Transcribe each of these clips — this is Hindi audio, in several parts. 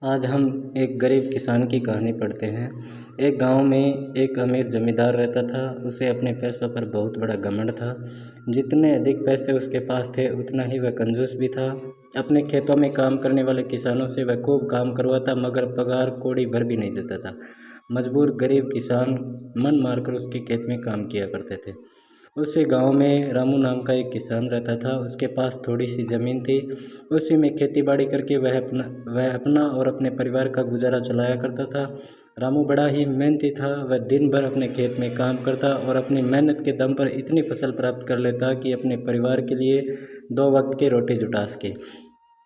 आज हम एक गरीब किसान की कहानी पढ़ते हैं। एक गांव में एक अमीर जमींदार रहता था। उसे अपने पैसों पर बहुत बड़ा घमंड था। जितने अधिक पैसे उसके पास थे उतना ही वह कंजूस भी था। अपने खेतों में काम करने वाले किसानों से वह खूब काम करवाता, मगर पगार कौड़ी भर भी नहीं देता था। मजबूर गरीब किसान मन मारकर उसके खेत में काम किया करते थे। उसी गांव में रामू नाम का एक किसान रहता था। उसके पास थोड़ी सी ज़मीन थी। उसी में खेती बाड़ी करके वह अपना और अपने परिवार का गुजारा चलाया करता था। रामू बड़ा ही मेहनती था। वह दिन भर अपने खेत में काम करता और अपनी मेहनत के दम पर इतनी फसल प्राप्त कर लेता कि अपने परिवार के लिए 2 वक्त की रोटी जुटा सके।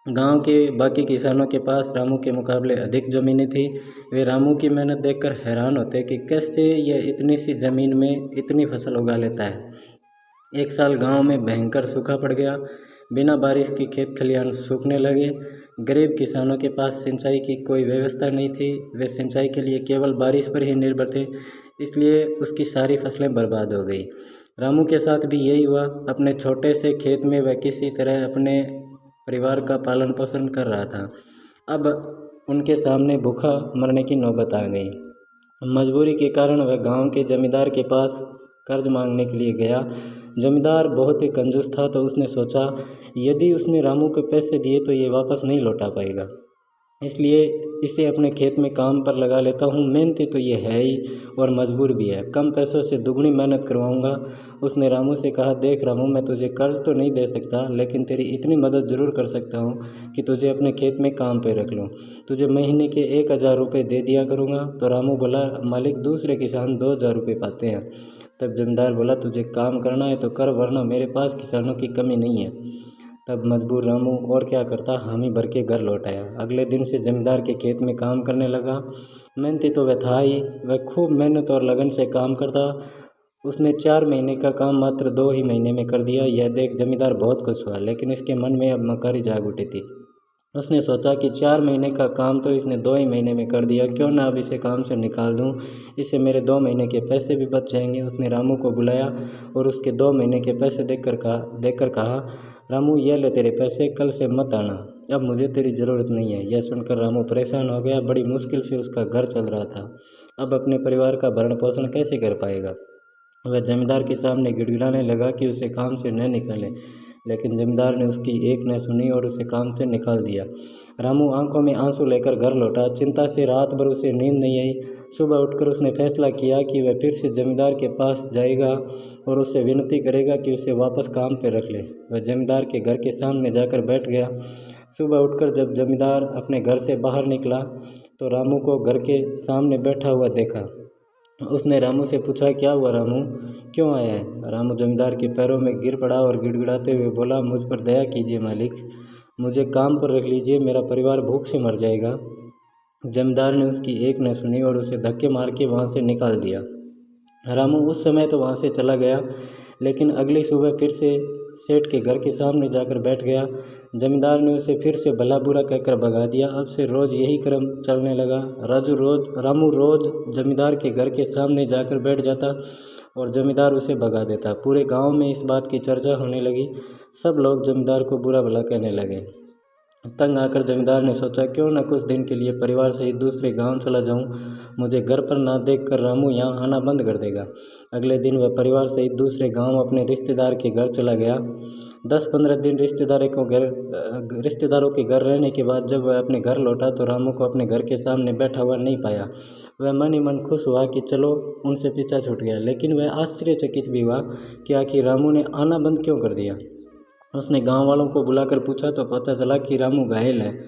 गांव के बाकी किसानों के पास रामू के मुकाबले अधिक ज़मीनें थी। वे रामू की मेहनत देखकर हैरान होते कि कैसे यह इतनी सी ज़मीन में इतनी फसल उगा लेता है। एक साल गांव में भयंकर सूखा पड़ गया। बिना बारिश के खेत खलिहान सूखने लगे। गरीब किसानों के पास सिंचाई की कोई व्यवस्था नहीं थी। वे सिंचाई के लिए केवल बारिश पर ही निर्भर थे, इसलिए उसकी सारी फसलें बर्बाद हो गई। रामू के साथ भी यही हुआ। अपने छोटे से खेत में वह किसी तरह अपने परिवार का पालन पोषण कर रहा था। अब उनके सामने भूखा मरने की नौबत आ गई। मजबूरी के कारण वह गांव के जमींदार के पास कर्ज मांगने के लिए गया। जमींदार बहुत ही कंजूस था, तो उसने सोचा यदि उसने रामू को पैसे दिए तो ये वापस नहीं लौटा पाएगा, इसलिए इसे अपने खेत में काम पर लगा लेता हूँ। मेहनती तो ये है ही और मजबूर भी है, कम पैसों से दुगनी मेहनत करवाऊँगा। उसने रामू से कहा, देख रामू, मैं तुझे कर्ज तो नहीं दे सकता, लेकिन तेरी इतनी मदद ज़रूर कर सकता हूँ कि तुझे अपने खेत में काम पे रख लूँ। तुझे महीने के 1,000 रुपये दे दिया करूँगा। तो रामू बोला, मालिक, दूसरे किसान 2,000 रुपये पाते हैं। तब जमींदार बोला, तुझे काम करना है तो कर, वरना मेरे पास किसानों की कमी नहीं है। तब मजबूर रामू और क्या करता, हामी भर के घर लौट आया। अगले दिन से जमींदार के खेत में काम करने लगा। मेहनती तो वह था ही, वह खूब मेहनत और लगन से काम करता। उसने 4 महीने का काम मात्र 2 ही महीने में कर दिया। यह देख जमींदार बहुत खुश हुआ, लेकिन इसके मन में अब मकारी जाग उठी थी। उसने सोचा कि 4 महीने का काम तो इसने 2 ही महीने में कर दिया, क्यों ना अब इसे काम से निकाल दूं, इससे मेरे 2 महीने के पैसे भी बच जाएंगे। उसने रामू को बुलाया और उसके 2 महीने के पैसे देकर कहा, रामू, ये ले तेरे पैसे, कल से मत आना, अब मुझे तेरी ज़रूरत नहीं है। यह सुनकर रामू परेशान हो गया। बड़ी मुश्किल से उसका घर चल रहा था। अब अपने परिवार का भरण पोषण कैसे कर पाएगा। वह जमींदार के सामने गिड़गिड़ाने लगा कि उसे काम से न निकाले, लेकिन जमींदार ने उसकी एक न सुनी और उसे काम से निकाल दिया। रामू आंखों में आंसू लेकर घर लौटा। चिंता से रात भर उसे नींद नहीं आई। सुबह उठकर उसने फैसला किया कि वह फिर से जमींदार के पास जाएगा और उससे विनती करेगा कि उसे वापस काम पर रख ले। वह जमींदार के घर के सामने जाकर बैठ गया। सुबह उठकर जब जमींदार अपने घर से बाहर निकला तो रामू को घर के सामने बैठा हुआ देखा। उसने रामू से पूछा, क्या हुआ रामू, क्यों आया है। रामू जमींदार के पैरों में गिर पड़ा और गिड़गिड़ाते हुए बोला, मुझ पर दया कीजिए मालिक, मुझे काम पर रख लीजिए, मेरा परिवार भूख से मर जाएगा। जमींदार ने उसकी एक न सुनी और उसे धक्के मार के वहाँ से निकाल दिया। रामू उस समय तो वहाँ से चला गया, लेकिन अगली सुबह फिर से सेठ के घर के सामने जाकर बैठ गया। जमींदार ने उसे फिर से भला बुरा कहकर भगा दिया। अब से रोज़ यही क्रम चलने लगा। रामू रोज़ जमींदार के घर के सामने जाकर बैठ जाता और जमींदार उसे भगा देता। पूरे गांव में इस बात की चर्चा होने लगी। सब लोग जमींदार को बुरा भला कहने लगे। तंग आकर जमींदार ने सोचा, क्यों न कुछ दिन के लिए परिवार सहित दूसरे गांव चला जाऊं। मुझे घर पर ना देखकर रामू यहाँ आना बंद कर देगा। अगले दिन वह परिवार सहित दूसरे गांव अपने रिश्तेदार के घर चला गया। 10-15 दिन रिश्तेदारों के घर रहने के बाद जब वह अपने घर लौटा तो रामू को अपने घर के सामने बैठा हुआ नहीं पाया। वह मन ही मन खुश हुआ कि चलो उनसे पीछा छूट गया, लेकिन वह आश्चर्यचकित भी हुआ कि आखिर रामू ने आना बंद क्यों कर दिया। उसने गांव वालों को बुलाकर पूछा तो पता चला कि रामू घायल है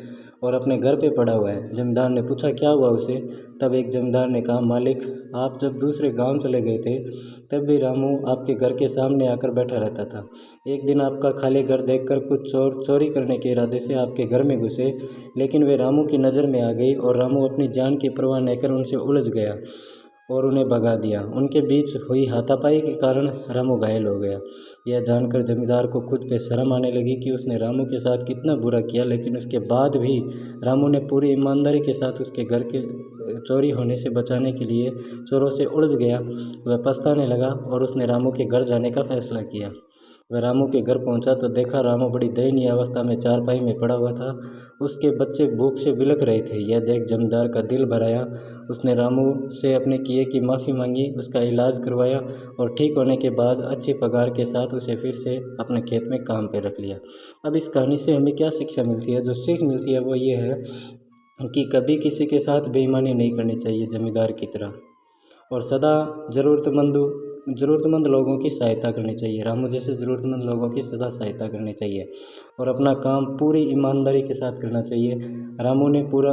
और अपने घर पे पड़ा हुआ है। जमींदार ने पूछा, क्या हुआ उसे। तब एक जमींदार ने कहा, मालिक, आप जब दूसरे गांव चले गए थे तब भी रामू आपके घर के सामने आकर बैठा रहता था। एक दिन आपका खाली घर देखकर कुछ चोर चोरी करने के इरादे से आपके घर में घुसे, लेकिन वे रामू की नज़र में आ गई और रामू अपनी जान की परवाह न कर उनसे उलझ गया और उन्हें भगा दिया। उनके बीच हुई हाथापाई के कारण रामू घायल हो गया। यह जानकर जमींदार को खुद पे शर्म आने लगी कि उसने रामू के साथ कितना बुरा किया, लेकिन उसके बाद भी रामू ने पूरी ईमानदारी के साथ उसके घर के चोरी होने से बचाने के लिए चोरों से उलझ गया। वह पछताने लगा और उसने रामू के घर जाने का फैसला किया। वह रामू के घर पहुंचा तो देखा रामू बड़ी दयनीय अवस्था में चारपाई में पड़ा हुआ था। उसके बच्चे भूख से बिलख रहे थे। यह देख जमींदार का दिल भर आया। उसने रामू से अपने किए की माफ़ी मांगी, उसका इलाज करवाया और ठीक होने के बाद अच्छी पगार के साथ उसे फिर से अपने खेत में काम पे रख लिया। अब इस कहानी से हमें क्या शिक्षा मिलती है? जो सीख मिलती है वो ये है कि कभी किसी के साथ बेईमानी नहीं करनी चाहिए जमींदार की तरह, और सदा ज़रूरतमंद लोगों की सहायता करनी चाहिए। रामू जैसे ज़रूरतमंद लोगों की सदा सहायता करनी चाहिए और अपना काम पूरी ईमानदारी के साथ करना चाहिए। रामू ने पूरा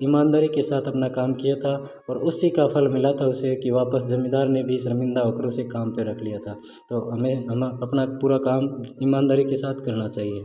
ईमानदारी के साथ अपना काम किया था और उसी का फल मिला था उसे कि वापस ज़मींदार ने भी शर्मिंदा होकर उसे काम पे रख लिया था। तो हमें अपना पूरा काम ईमानदारी के साथ करना चाहिए।